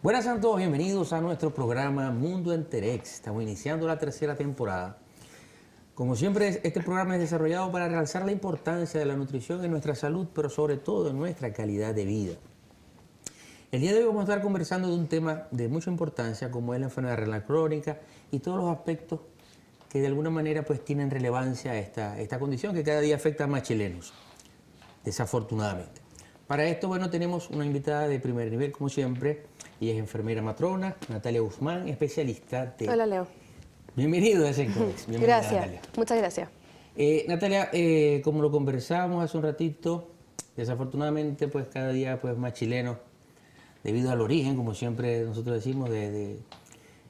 Buenas a todos, bienvenidos a nuestro programa Mundo Enterex. Estamos iniciando la tercera temporada. Como siempre, este programa es desarrollado para realzar la importancia de la nutrición en nuestra salud, pero sobre todo en nuestra calidad de vida. El día de hoy vamos a estar conversando de un tema de mucha importancia, como es la enfermedad renal crónica y todos los aspectos que de alguna manera pues tienen relevancia a esta condición que cada día afecta a más chilenos, desafortunadamente. Para esto, bueno, tenemos una invitada de primer nivel, como siempre. Ella es enfermera matrona, Natalia Guzmán, especialista de... Hola, Leo. Bienvenido a Sencomex. Gracias, Natalia. muchas gracias. Natalia, como lo conversábamos hace un ratito, desafortunadamente, pues cada día pues más chilenos, debido al origen, como siempre nosotros decimos, en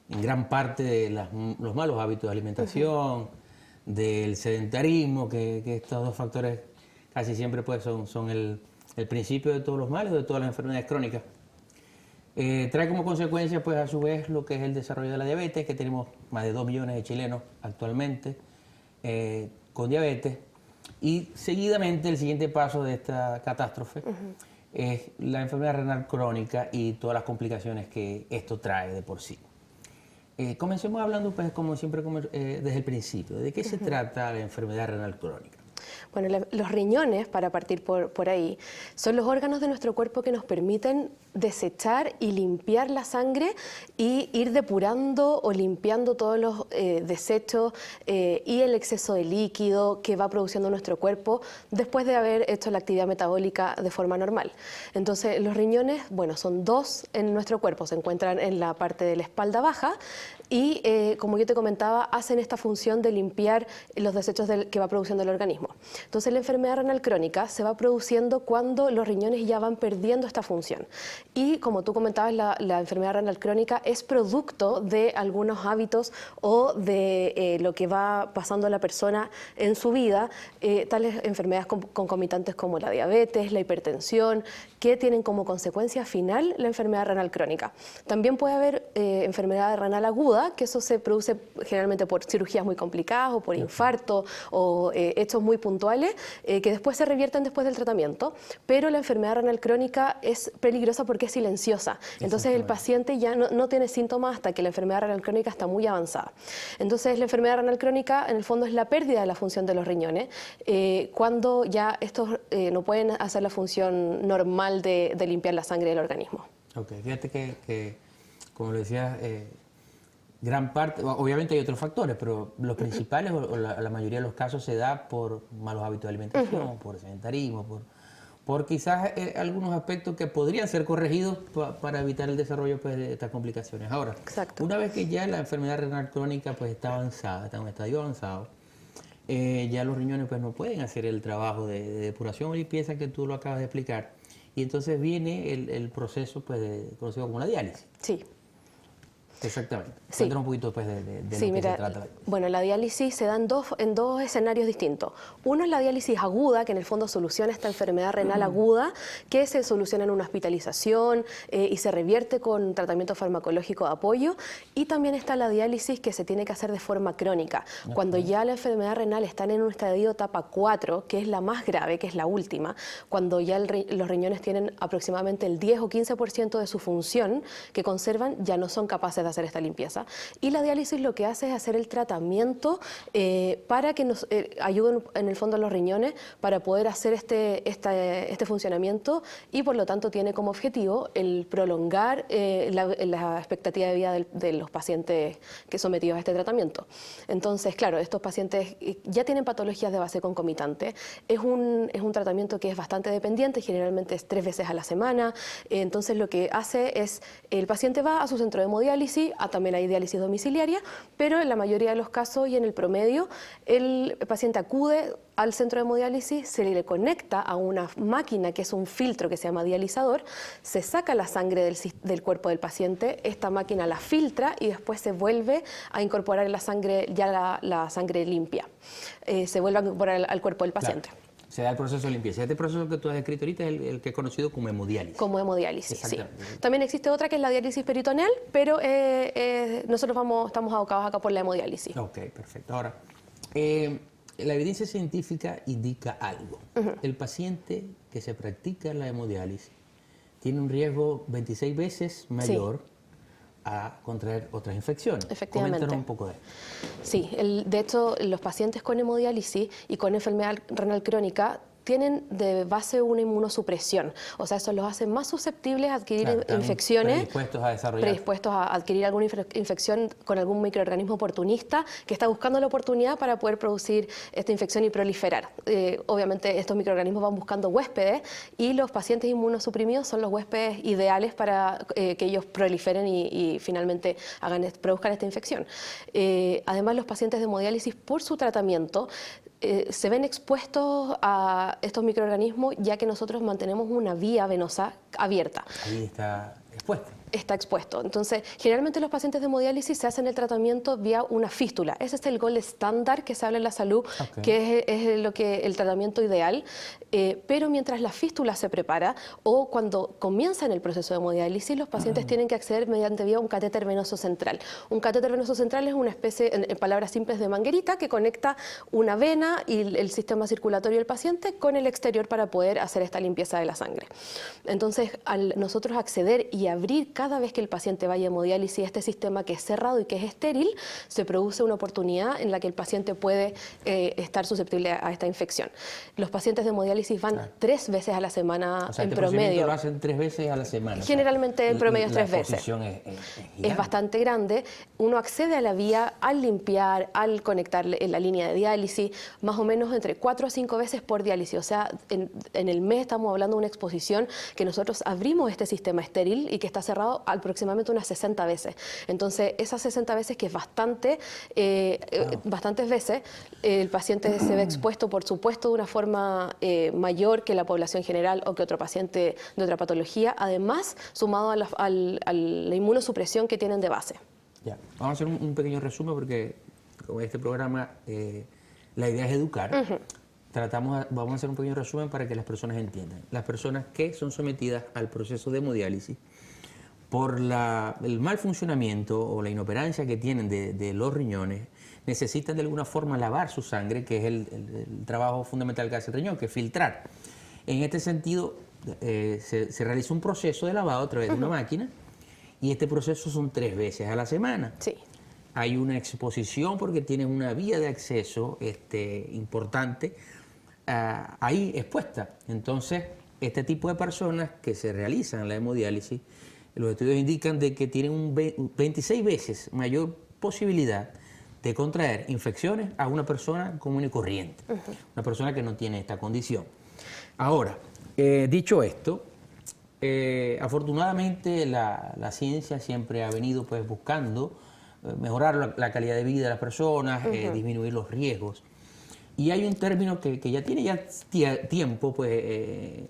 gran parte de los malos hábitos de alimentación, del sedentarismo, que estos dos factores casi siempre pues son el principio de todos los males, de todas las enfermedades crónicas. Trae como consecuencia, pues a su vez, lo que es el desarrollo de la diabetes, que tenemos más de 2 millones de chilenos actualmente con diabetes. Y seguidamente, el siguiente paso de esta catástrofe es la enfermedad renal crónica y todas las complicaciones que esto trae de por sí. Comencemos hablando, pues, como siempre, desde el principio. ¿De qué se trata la enfermedad renal crónica? Bueno, los riñones, para partir por ahí, son los órganos de nuestro cuerpo que nos permiten desechar y limpiar la sangre y ir depurando o limpiando todos los desechos y el exceso de líquido que va produciendo nuestro cuerpo después de haber hecho la actividad metabólica de forma normal. Entonces, los riñones, bueno, son dos en nuestro cuerpo, se encuentran en la parte de la espalda baja y, como yo te comentaba, hacen esta función de limpiar los desechos que va produciendo el organismo. Entonces, la enfermedad renal crónica se va produciendo cuando los riñones ya van perdiendo esta función. Y como tú comentabas, la enfermedad renal crónica es producto de algunos hábitos o de lo que va pasando a la persona en su vida, tales enfermedades concomitantes como la diabetes, la hipertensión, que tienen como consecuencia final la enfermedad renal crónica. También puede haber enfermedad renal aguda, que eso se produce generalmente por cirugías muy complicadas o por infarto o hechos muy puntuales que después se revierten después del tratamiento, pero la enfermedad renal crónica es peligrosa porque es silenciosa. Entonces el paciente ya no tiene síntomas hasta que la enfermedad renal crónica está muy avanzada. Entonces la enfermedad renal crónica en el fondo es la pérdida de la función de los riñones cuando ya estos no pueden hacer la función normal de limpiar la sangre del organismo. Ok, fíjate que como lo decías, gran parte, obviamente hay otros factores, pero los principales o la mayoría de los casos se da por malos hábitos de alimentación, por sedentarismo, por quizás algunos aspectos que podrían ser corregidos para evitar el desarrollo pues, de estas complicaciones. Ahora, Exacto. Una vez que ya la enfermedad renal crónica pues, está avanzada, está en un estadio avanzado, ya los riñones pues, no pueden hacer el trabajo de depuración o limpieza que tú lo acabas de explicar. Y entonces viene el proceso pues, conocido como la diálisis. Sí. Exactamente. Sí. Cuéntanos un poquito pues, de Sí, lo que mira, se trata. bueno, la diálisis se da en dos escenarios distintos. Uno es la diálisis aguda, que en el fondo soluciona esta enfermedad renal aguda, que se soluciona en una hospitalización y se revierte con tratamiento farmacológico de apoyo. Y también está la diálisis que se tiene que hacer de forma crónica, cuando ya la enfermedad renal está en un estadio etapa 4, que es la más grave, que es la última, cuando ya los riñones tienen aproximadamente el 10 o 15% de su función que conservan, ya no son capaces de hacer esta limpieza. Y la diálisis lo que hace es hacer el tratamiento para que nos ayuden en el fondo a los riñones para poder hacer este funcionamiento y por lo tanto tiene como objetivo el prolongar la expectativa de vida de los pacientes que sometidos a este tratamiento. Entonces, claro, estos pacientes ya tienen patologías de base concomitante. Es un tratamiento que es bastante dependiente, generalmente es 3 veces a la semana. Entonces lo que hace es, el paciente va a su centro de hemodiálisis, también hay diálisis domiciliaria, pero en la mayoría de los casos y en el promedio, el paciente acude al centro de hemodiálisis, se le conecta a una máquina que es un filtro que se llama dializador, se saca la sangre del cuerpo del paciente, esta máquina la filtra y después se vuelve a incorporar la sangre, ya la sangre limpia, se vuelve a incorporar al cuerpo del paciente. Claro. Se da el proceso de limpieza. Este proceso que tú has descrito ahorita es el que es conocido como hemodiálisis. Como hemodiálisis, sí. También existe otra que es la diálisis peritoneal, pero nosotros estamos abocados acá por la hemodiálisis. Ok, perfecto. Ahora, la evidencia científica indica algo. El paciente que se practica la hemodiálisis tiene un riesgo 26 veces mayor a contraer otras infecciones. Efectivamente. Coméntanos un poco de esto. Sí, de hecho, los pacientes con hemodiálisis y con enfermedad renal crónica tienen de base una inmunosupresión, o sea, eso los hace más susceptibles a adquirir infecciones, predispuestos a adquirir alguna infección con algún microorganismo oportunista que está buscando la oportunidad para poder producir esta infección y proliferar. Obviamente estos microorganismos van buscando huéspedes y los pacientes inmunosuprimidos son los huéspedes ideales para que ellos proliferen y finalmente produzcan esta infección. Además, los pacientes de hemodiálisis por su tratamiento se ven expuestos a estos microorganismos ya que nosotros mantenemos una vía venosa abierta. Ahí está expuesta. Está expuesto. Entonces, generalmente los pacientes de hemodiálisis se hacen el tratamiento vía una fístula. Ese es el gold estándar que se habla en la salud, que es el tratamiento ideal. Pero mientras la fístula se prepara o cuando comienzan el proceso de hemodiálisis, los pacientes tienen que acceder mediante vía un catéter venoso central. Un catéter venoso central es una especie, en palabras simples, de manguerita que conecta una vena y el sistema circulatorio del paciente con el exterior para poder hacer esta limpieza de la sangre. Entonces, al nosotros acceder y abrir cada vez que el paciente vaya a hemodiálisis, este sistema que es cerrado y que es estéril, se produce una oportunidad en la que el paciente puede estar susceptible a esta infección. Los pacientes de hemodiálisis van 3 veces a la semana, o sea, en este promedio. Lo hacen 3 veces a la semana. Generalmente en promedio es 3 veces. La exposición es bastante grande. Uno accede a la vía al limpiar, al conectar en la línea de diálisis, más o menos entre 4 a 5 veces por diálisis. O sea, en el mes estamos hablando de una exposición que nosotros abrimos este sistema estéril y que está cerrado aproximadamente unas 60 veces. Entonces, esas 60 veces, que es bastante, bastantes veces, el paciente se ve expuesto, por supuesto, de una forma mayor que la población general o que otro paciente de otra patología, además, sumado a la inmunosupresión que tienen de base. Ya. Vamos a hacer un pequeño resumen porque con este programa la idea es educar. Vamos a hacer un pequeño resumen para que las personas entiendan. Las personas que son sometidas al proceso de hemodiálisis por el mal funcionamiento o la inoperancia que tienen de los riñones, necesitan de alguna forma lavar su sangre, que es el trabajo fundamental que hace el riñón, que es filtrar. En este sentido, se realiza un proceso de lavado a través de una máquina y este proceso son 3 veces a la semana. Sí. Hay una exposición porque tienes una vía de acceso importante ahí expuesta. Entonces, este tipo de personas que se realizan la hemodiálisis, los estudios indican de que tienen 26 veces mayor posibilidad de contraer infecciones a una persona común y corriente, una persona que no tiene esta condición. Ahora, dicho esto, afortunadamente la ciencia siempre ha venido pues buscando mejorar la calidad de vida de las personas, disminuir los riesgos. Y hay un término que ya tiene tiempo pues,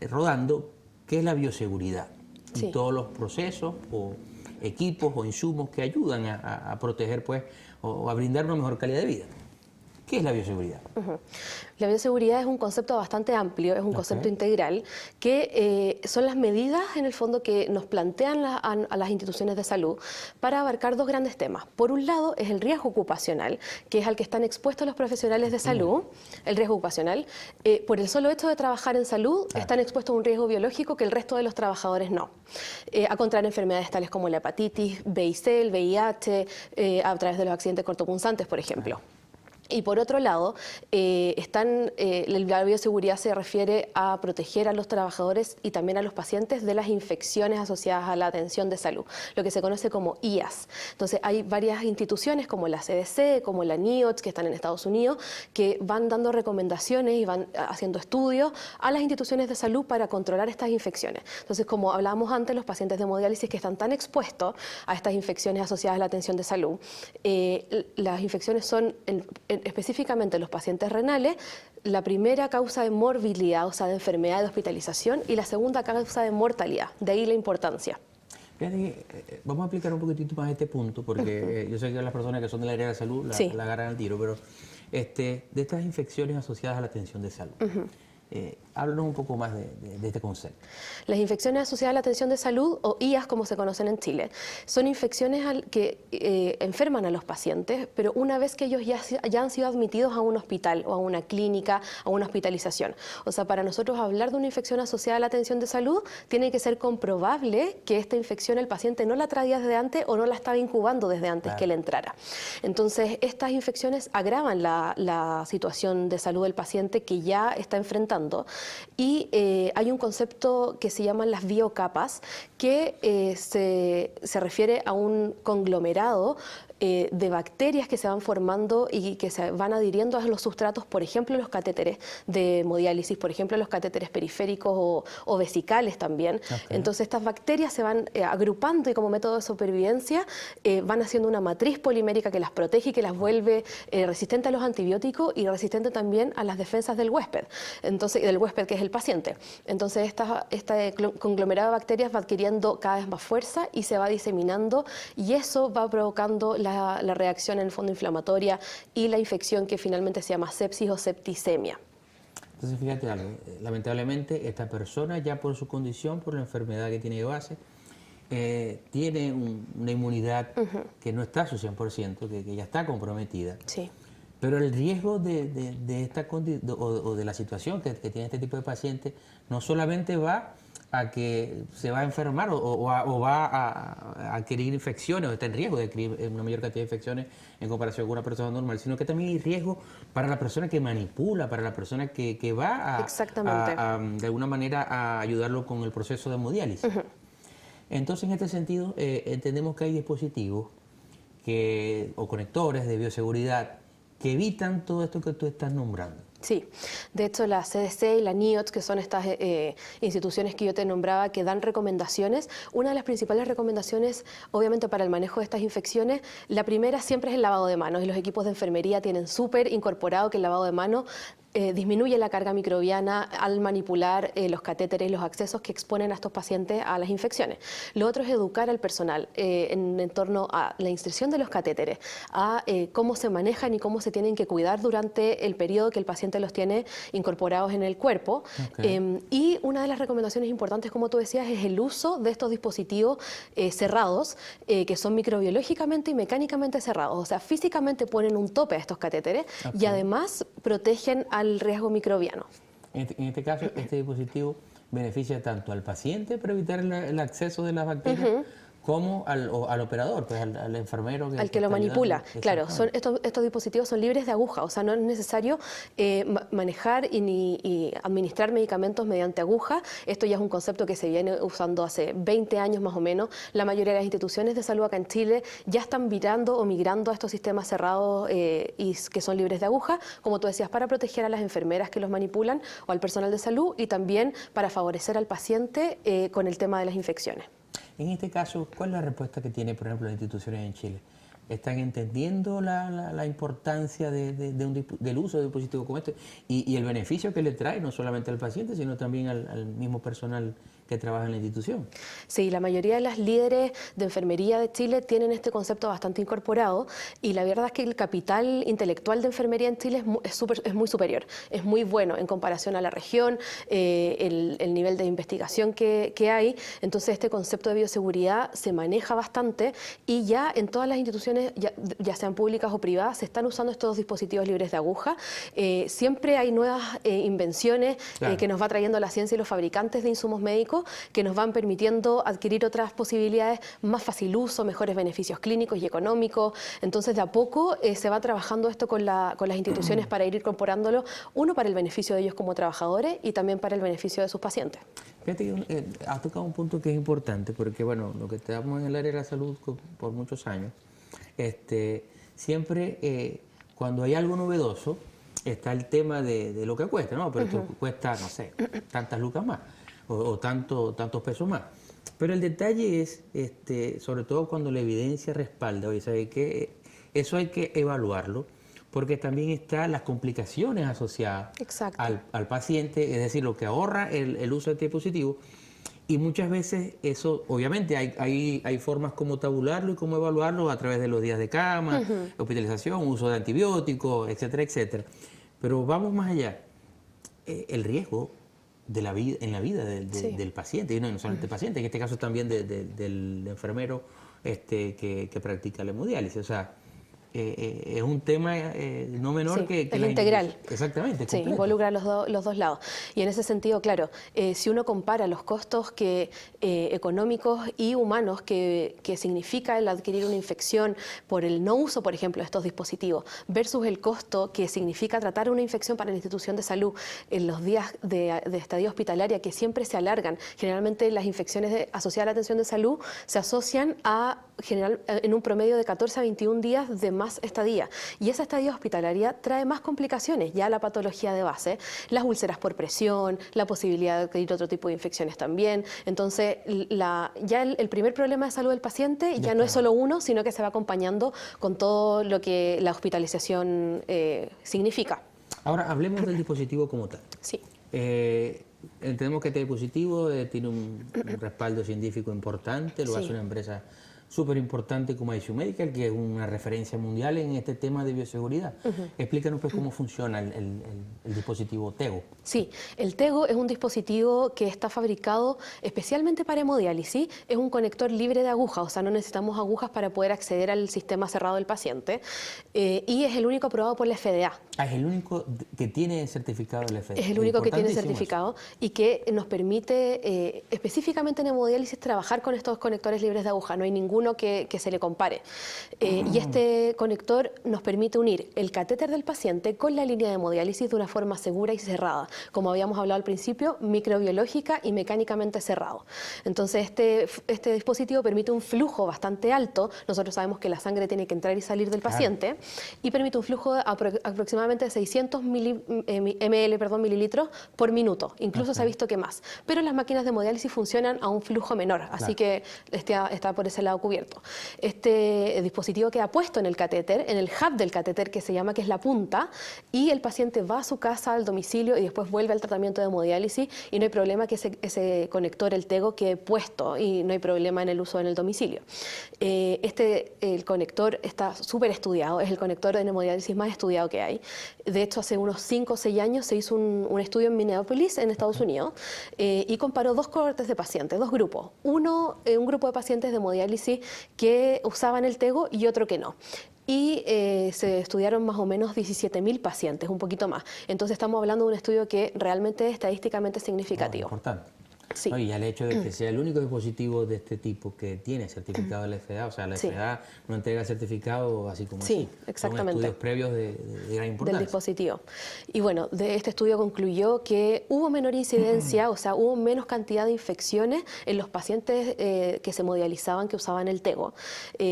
rodando, que es la bioseguridad. Y todos los procesos o equipos o insumos que ayudan a proteger pues, o a brindar una mejor calidad de vida. ¿Qué es la bioseguridad? La bioseguridad es un concepto bastante amplio, es un concepto integral, que son las medidas, en el fondo, que nos plantean a las instituciones de salud para abarcar 2 grandes temas. Por un lado, es el riesgo ocupacional, que es al que están expuestos los profesionales de salud, el riesgo ocupacional. Por el solo hecho de trabajar en salud, están expuestos a un riesgo biológico que el resto de los trabajadores no. A contraer enfermedades tales como la hepatitis, B y C, el VIH, a través de los accidentes cortopunzantes, por ejemplo. Y por otro lado, la bioseguridad se refiere a proteger a los trabajadores y también a los pacientes de las infecciones asociadas a la atención de salud, lo que se conoce como IAS. Entonces, hay varias instituciones como la CDC, como la NIOSH, que están en Estados Unidos, que van dando recomendaciones y van haciendo estudios a las instituciones de salud para controlar estas infecciones. Entonces, como hablábamos antes, los pacientes de hemodiálisis que están tan expuestos a estas infecciones asociadas a la atención de salud, las infecciones son específicamente los pacientes renales, la primera causa de morbilidad, o sea, de enfermedad, de hospitalización, y la segunda causa de mortalidad. De ahí la importancia. Vamos a explicar un poquitito más este punto, porque yo sé que las personas que son del área de la salud la agarran al tiro, pero de estas infecciones asociadas a la atención de salud, Háblanos un poco más de este concepto. Las infecciones asociadas a la atención de salud, o IAS como se conocen en Chile, son infecciones que enferman a los pacientes, pero una vez que ellos ya han sido admitidos a un hospital o a una clínica, a una hospitalización. O sea, para nosotros hablar de una infección asociada a la atención de salud, tiene que ser comprobable que esta infección el paciente no la traía desde antes o no la estaba incubando desde antes que le entrara. Entonces, estas infecciones agravan la situación de salud del paciente que ya está enfrentando. Y hay un concepto que se llaman las biocapas, que se refiere a un conglomerado de bacterias que se van formando y que se van adhiriendo a los sustratos, por ejemplo, los catéteres de hemodiálisis, por ejemplo, los catéteres periféricos o vesicales también. Okay. Entonces, estas bacterias se van agrupando y como método de supervivencia van haciendo una matriz polimérica que las protege y que las vuelve resistentes a los antibióticos y resistente también a las defensas del huésped. Entonces, del huésped que es el paciente. Entonces, este conglomerado de bacterias va adquiriendo cada vez más fuerza y se va diseminando y eso va provocando la reacción en el fondo inflamatoria y la infección que finalmente se llama sepsis o septicemia. Entonces, fíjate algo, lamentablemente esta persona ya por su condición, por la enfermedad que tiene de base, tiene una inmunidad que no está a su 100%, que ya está comprometida. Sí. Pero el riesgo de esta o de la situación que tiene este tipo de paciente no solamente va a que se va a enfermar o va a adquirir infecciones o está en riesgo de adquirir una mayor cantidad de infecciones en comparación con una persona normal, sino que también hay riesgo para la persona que manipula, para la persona que va de alguna manera a ayudarlo con el proceso de hemodiálisis. Entonces, en este sentido, entendemos que hay dispositivos o conectores de bioseguridad que evitan todo esto que tú estás nombrando. Sí, de hecho la CDC y la NIOSH, que son estas instituciones que yo te nombraba, que dan recomendaciones, una de las principales recomendaciones, obviamente para el manejo de estas infecciones, la primera siempre es el lavado de manos y los equipos de enfermería tienen súper incorporado que el lavado de manos disminuye la carga microbiana al manipular los catéteres y los accesos que exponen a estos pacientes a las infecciones. Lo otro es educar al personal en torno a la inserción de los catéteres, a cómo se manejan y cómo se tienen que cuidar durante el periodo que el paciente los tiene incorporados en el cuerpo. Okay. Y una de las recomendaciones importantes, como tú decías, es el uso de estos dispositivos cerrados, que son microbiológicamente y mecánicamente cerrados. O sea, físicamente ponen un tope a estos catéteres y además protegen al riesgo microbiano. En este caso, este dispositivo beneficia tanto al paciente para evitar el acceso de las bacterias, como al operador, pues al enfermero. Al que lo manipula. Claro, estos dispositivos son libres de aguja, o sea, no es necesario manejar y administrar medicamentos mediante aguja. Esto ya es un concepto que se viene usando hace 20 años más o menos. La mayoría de las instituciones de salud acá en Chile ya están virando o migrando a estos sistemas cerrados y que son libres de aguja, como tú decías, para proteger a las enfermeras que los manipulan o al personal de salud y también para favorecer al paciente con el tema de las infecciones. En este caso, ¿cuál es la respuesta que tiene, por ejemplo, las instituciones en Chile? ¿Están entendiendo la importancia del uso de dispositivos como este y el beneficio que le trae no solamente al paciente, sino también al mismo personal que trabaja en la institución? Sí, la mayoría de las líderes de enfermería de Chile tienen este concepto bastante incorporado y la verdad es que el capital intelectual de enfermería en Chile es muy superior, es muy bueno en comparación a la región, el nivel de investigación que hay. Entonces este concepto de bioseguridad se maneja bastante y ya en todas las instituciones, ya sean públicas o privadas, se están usando estos dispositivos libres de aguja. Siempre hay nuevas invenciones que nos va trayendo la ciencia y los fabricantes de insumos médicos que nos van permitiendo adquirir otras posibilidades, más fácil uso, mejores beneficios clínicos y económicos. Entonces, de a poco se va trabajando esto con las instituciones para ir incorporándolo, uno para el beneficio de ellos como trabajadores y también para el beneficio de sus pacientes. Fíjate que has tocado un punto que es importante, porque bueno, lo que estamos en el área de la salud por muchos años, siempre cuando hay algo novedoso, está el tema de lo que cuesta, ¿no? Pero esto cuesta, no sé, tantas lucas más. O tantos pesos más. Pero el detalle es, sobre todo cuando la evidencia respalda, oye, ¿sabe qué? Eso hay que evaluarlo, porque también están las complicaciones asociadas al paciente, es decir, lo que ahorra el uso de este dispositivo. Y muchas veces eso, obviamente, hay formas como tabularlo y cómo evaluarlo a través de los días de cama, hospitalización, uso de antibióticos, etcétera, etcétera. Pero vamos más allá. el riesgo de la vida, en la vida del paciente, y no solamente del paciente, en este caso también del enfermero que practica la hemodiálisis. O sea, es un tema no menor que es integral. Exactamente, sí, involucra los dos lados. Y en ese sentido, claro, si uno compara los costos económicos y humanos que significa el adquirir una infección por el no uso, por ejemplo, de estos dispositivos, versus el costo que significa tratar una infección para la institución de salud en los días de estadía hospitalaria, que siempre se alargan. Generalmente las infecciones asociadas a la atención de salud se asocian en un promedio de 14 a 21 días de más estadía. Y esa estadía hospitalaria trae más complicaciones, ya la patología de base, las úlceras por presión, la posibilidad de adquirir otro tipo de infecciones también. Entonces, ya el primer problema de salud del paciente ya no es solo uno, sino que se va acompañando con todo lo que la hospitalización significa. Ahora, hablemos del dispositivo como tal. Sí. Entendemos que este dispositivo tiene un respaldo científico importante, lo hace una empresa súper importante como ICU Medical, que es una referencia mundial en este tema de bioseguridad. Explícanos pues cómo funciona el dispositivo TEGO. Sí, el TEGO es un dispositivo que está fabricado especialmente para hemodiálisis. Es un conector libre de agujas, o sea, no necesitamos agujas para poder acceder al sistema cerrado del paciente. Y es el único aprobado por la FDA. Es el único que tiene certificado el FDA. Es el único que tiene certificado y que nos permite específicamente en hemodiálisis trabajar con estos conectores libres de aguja. No hay ninguno que se le compare. Y este conector nos permite unir el catéter del paciente con la línea de hemodiálisis de una forma segura y cerrada. Como habíamos hablado al principio, microbiológica y mecánicamente cerrado. Entonces este dispositivo permite un flujo bastante alto. Nosotros sabemos que la sangre tiene que entrar y salir del paciente y permite un flujo de aproximadamente de 600 mililitros por minuto. Incluso se ha visto que más. Pero las máquinas de hemodiálisis funcionan a un flujo menor, así que está por ese lado cubierto. Este dispositivo queda puesto en el catéter, en el hub del catéter que se llama, que es la punta, y el paciente va a su casa, al domicilio, y después vuelve al tratamiento de hemodiálisis y no hay problema que ese conector, el TEGO, quede puesto y no hay problema en el uso en el domicilio. El conector está súper estudiado, es el conector de hemodiálisis más estudiado que hay. De hecho, hace unos 5 o 6 años se hizo un estudio en Minneapolis, en Estados Unidos, y comparó dos cohortes de pacientes, dos grupos. Un grupo de pacientes de hemodiálisis que usaban el TEGO y otro que no. Y se estudiaron más o menos 17.000 pacientes, un poquito más. Entonces estamos hablando de un estudio que realmente es estadísticamente significativo. Importante. Sí. Y al hecho de que sea el único dispositivo de este tipo que tiene certificado de la FDA, o sea, la FDA no entrega certificado así como así. Exactamente. Son estudios previos de gran importancia. Del dispositivo. Y bueno, de este estudio concluyó que hubo menor incidencia, o sea, hubo menos cantidad de infecciones en los pacientes que se hemodializaban, que usaban el TEGO.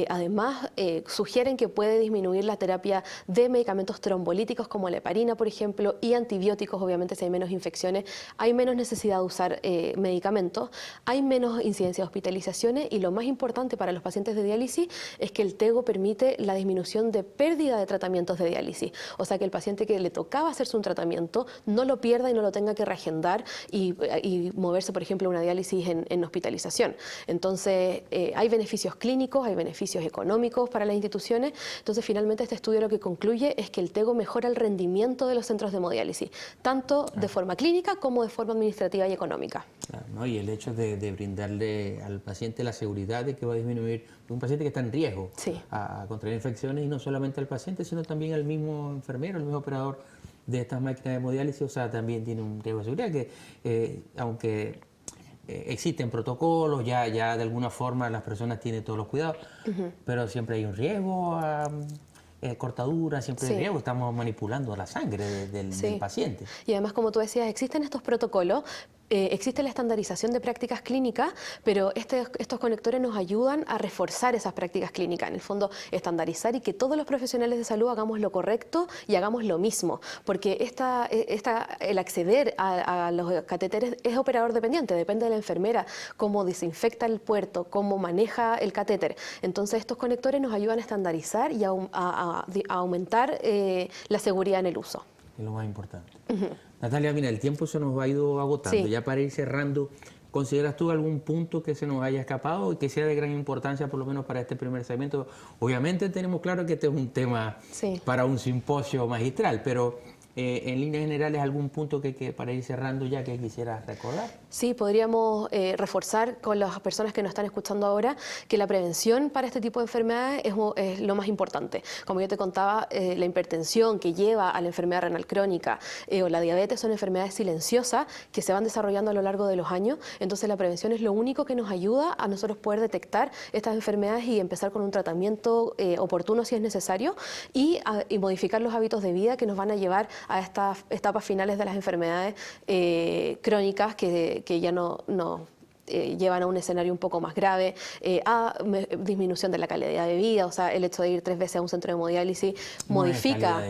Además, sugieren que puede disminuir la terapia de medicamentos trombolíticos como la heparina, por ejemplo, y antibióticos. Obviamente, si hay menos infecciones, hay menos necesidad de usar medicamentos, hay menos incidencia de hospitalizaciones, y lo más importante para los pacientes de diálisis es que el TEGO permite la disminución de pérdida de tratamientos de diálisis. O sea, que el paciente que le tocaba hacerse un tratamiento no lo pierda y no lo tenga que reagendar y moverse, por ejemplo, a una diálisis en hospitalización. Entonces, hay beneficios clínicos, hay beneficios económicos para las instituciones. Entonces, finalmente, este estudio lo que concluye es que el TEGO mejora el rendimiento de los centros de hemodiálisis, tanto de forma clínica como de forma administrativa y económica. ¿No? Y el hecho de brindarle al paciente la seguridad de que va a disminuir un paciente que está en riesgo a contraer infecciones, y no solamente al paciente, sino también al mismo enfermero, al mismo operador de estas máquinas de hemodiálisis. O sea, también tiene un riesgo de seguridad que, aunque existen protocolos, ya de alguna forma las personas tienen todos los cuidados, pero siempre hay un riesgo cortadura, siempre hay riesgo, estamos manipulando la sangre del paciente. Y además, como tú decías, existen estos protocolos, existe la estandarización de prácticas clínicas, pero estos conectores nos ayudan a reforzar esas prácticas clínicas, en el fondo estandarizar y que todos los profesionales de salud hagamos lo correcto y hagamos lo mismo, porque el acceder a los catéteres es operador dependiente, depende de la enfermera, cómo desinfecta el puerto, cómo maneja el catéter. Entonces estos conectores nos ayudan a estandarizar y a aumentar la seguridad en el uso. Es lo más importante. Natalia, mira, el tiempo se nos ha ido agotando. Ya para ir cerrando, ¿consideras tú algún punto que se nos haya escapado y que sea de gran importancia, por lo menos para este primer segmento? Obviamente tenemos claro que este es un tema para un simposio magistral, pero en líneas generales, algún punto que para ir cerrando ya que quisieras recordar. Sí, podríamos reforzar con las personas que nos están escuchando ahora que la prevención para este tipo de enfermedades es lo más importante. Como yo te contaba, la hipertensión que lleva a la enfermedad renal crónica o la diabetes son enfermedades silenciosas que se van desarrollando a lo largo de los años. Entonces la prevención es lo único que nos ayuda a nosotros poder detectar estas enfermedades y empezar con un tratamiento oportuno si es necesario y modificar los hábitos de vida que nos van a llevar a estas etapas finales de las enfermedades crónicas que ya no llevan a un escenario un poco más grave, a disminución de la calidad de vida, o sea, el hecho de ir 3 veces a un centro de hemodiálisis modifica,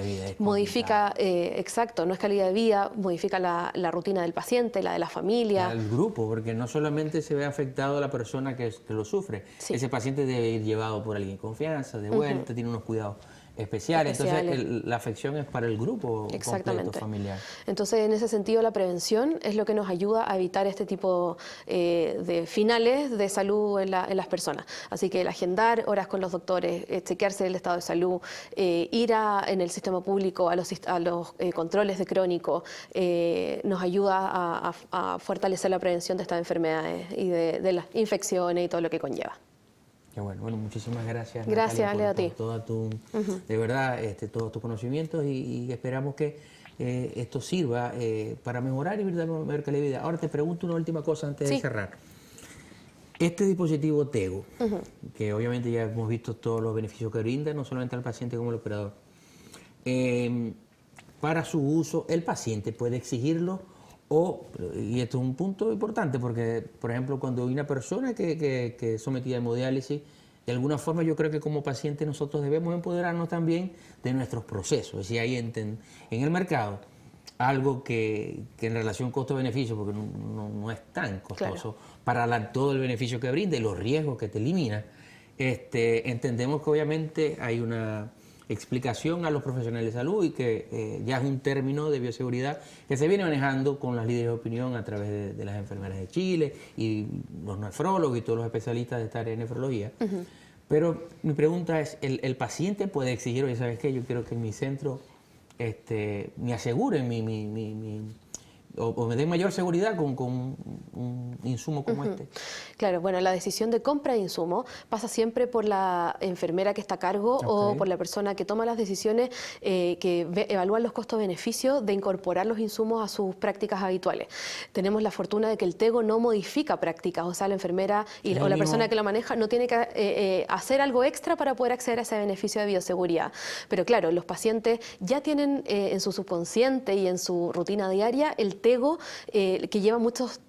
exacto, no es calidad de vida, modifica la rutina del paciente, la de la familia. El grupo, porque no solamente se ve afectado la persona que lo sufre, ese paciente debe ir llevado por alguien de confianza, de vuelta, tiene unos cuidados especiales. Entonces la afección es para el grupo completo familiar. Entonces en ese sentido la prevención es lo que nos ayuda a evitar este tipo de finales de salud en las personas. Así que el agendar horas con los doctores, chequearse el estado de salud, ir en el sistema público a los controles de crónico, nos ayuda a fortalecer la prevención de estas enfermedades y de las infecciones y todo lo que conlleva. Qué bueno, muchísimas gracias. Gracias, Natalia, Ale, a ti. Por de verdad, todos tus conocimientos y esperamos que esto sirva para mejorar y dar mejor calidad de vida. Ahora te pregunto una última cosa antes de cerrar. Este dispositivo Tego, que obviamente ya hemos visto todos los beneficios que brinda, no solamente al paciente como al operador, para su uso, el paciente puede exigirlo. Y esto es un punto importante porque, por ejemplo, cuando hay una persona que es sometida a hemodiálisis, de alguna forma yo creo que como paciente nosotros debemos empoderarnos también de nuestros procesos. Es decir, hay en el mercado algo que en relación costo-beneficio, porque no es tan costoso para todo el beneficio que brinda y los riesgos que te elimina, entendemos que obviamente hay una explicación a los profesionales de salud y que ya es un término de bioseguridad que se viene manejando con las líderes de opinión a través de las enfermeras de Chile y los nefrólogos y todos los especialistas de esta área de nefrología. Pero mi pregunta es, ¿el paciente puede exigir, oye, ¿sabes qué? Yo quiero que en mi centro me aseguren o me den mayor seguridad con un insumo como este? Claro, bueno, la decisión de compra de insumo pasa siempre por la enfermera que está a cargo o por la persona que toma las decisiones que evalúan los costos-beneficios de incorporar los insumos a sus prácticas habituales. Tenemos la fortuna de que el Tego no modifica prácticas, o sea, la enfermera o la persona que la maneja no tiene que hacer algo extra para poder acceder a ese beneficio de bioseguridad. Pero claro, los pacientes ya tienen en su subconsciente y en su rutina diaria el Tego que lleva muchos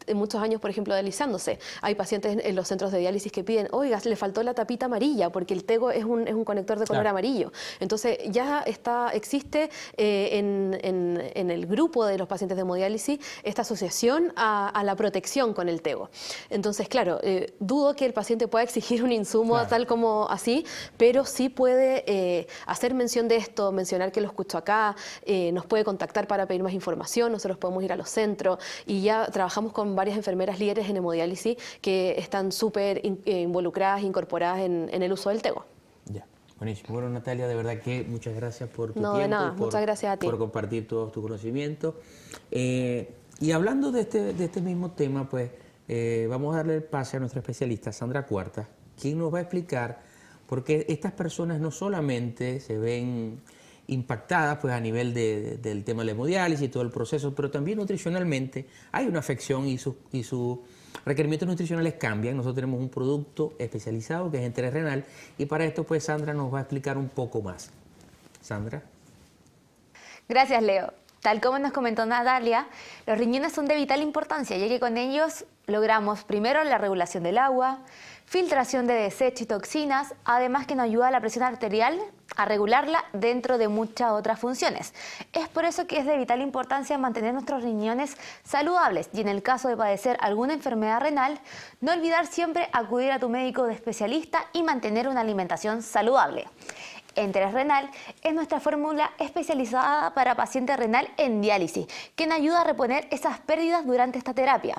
años, por ejemplo, dializándose. Hay pacientes en los centros de diálisis que piden, oiga, le faltó la tapita amarilla, porque el Tego es un conector de color amarillo. Entonces ya existe en el grupo de los pacientes de hemodiálisis esta asociación a la protección con el Tego. Entonces, claro, dudo que el paciente pueda exigir un insumo tal como así, pero sí puede hacer mención de esto, mencionar que lo escuchó acá, nos puede contactar para pedir más información, nosotros podemos ir a los centros y ya trabajamos con varias enfermeras líderes en hemodiálisis que están súper involucradas, incorporadas en el uso del Tego. Ya, buenísimo. Bueno, Natalia, de verdad que muchas gracias por tu tiempo. De nada, muchas gracias a ti. Por compartir todos tus conocimientos. Y hablando de este mismo tema, pues vamos a darle el pase a nuestra especialista, Sandra Cuarta, quien nos va a explicar por qué estas personas no solamente se ven impactadas pues a nivel del tema de la hemodiálisis y todo el proceso, pero también nutricionalmente hay una afección y sus requerimientos nutricionales cambian. Nosotros tenemos un producto especializado que es interés renal y para esto pues Sandra nos va a explicar un poco más. Sandra. Gracias, Leo. Tal como nos comentó Natalia, los riñones son de vital importancia, ya que con ellos logramos primero la regulación del agua, filtración de desechos y toxinas, además que nos ayuda a la presión arterial a regularla dentro de muchas otras funciones. Es por eso que es de vital importancia mantener nuestros riñones saludables y en el caso de padecer alguna enfermedad renal, no olvidar siempre acudir a tu médico de especialista y mantener una alimentación saludable. Interés Renal es nuestra fórmula especializada para paciente renal en diálisis, que nos ayuda a reponer esas pérdidas durante esta terapia.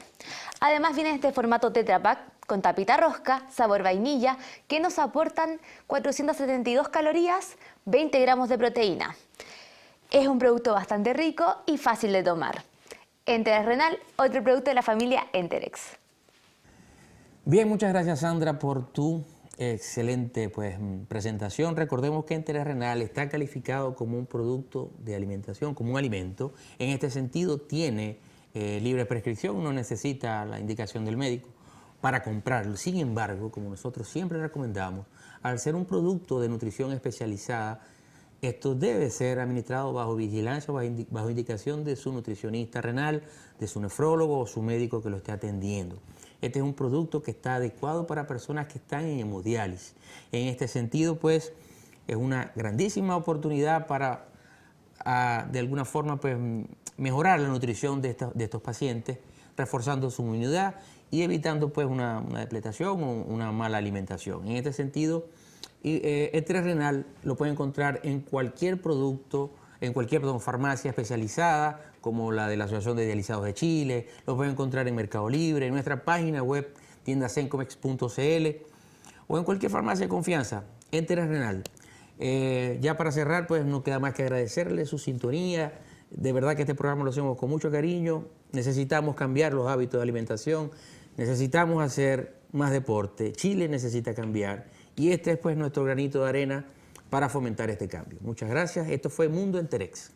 Además viene en este formato Tetra Pak con tapita rosca, sabor vainilla, que nos aportan 472 calorías, 20 gramos de proteína. Es un producto bastante rico y fácil de tomar. Enterex Renal, otro producto de la familia Enterex. Bien, muchas gracias Sandra por tu excelente presentación. Recordemos que Enterex Renal está calificado como un producto de alimentación, como un alimento. En este sentido tiene libre prescripción, no necesita la indicación del médico para comprarlo. Sin embargo, como nosotros siempre recomendamos, al ser un producto de nutrición especializada, esto debe ser administrado bajo vigilancia, bajo indicación de su nutricionista renal, de su nefrólogo o su médico que lo esté atendiendo. Este es un producto que está adecuado para personas que están en hemodiálisis. En este sentido, pues, es una grandísima oportunidad para, de alguna forma, pues, mejorar la nutrición de estos pacientes, reforzando su inmunidad y evitando, pues, una depletación o una mala alimentación. En este sentido, Enterex Renal lo puede encontrar en cualquier producto, en cualquier farmacia especializada, como la de la Asociación de Dializados de Chile, lo puede encontrar en Mercado Libre, en nuestra página web, tiendasencomex.cl, o en cualquier farmacia de confianza. Enterex Renal. Ya para cerrar, pues no queda más que agradecerle su sintonía. De verdad que este programa lo hacemos con mucho cariño. Necesitamos cambiar los hábitos de alimentación, necesitamos hacer más deporte. Chile necesita cambiar. Y este es pues nuestro granito de arena para fomentar este cambio. Muchas gracias. Esto fue Mundo Enterex.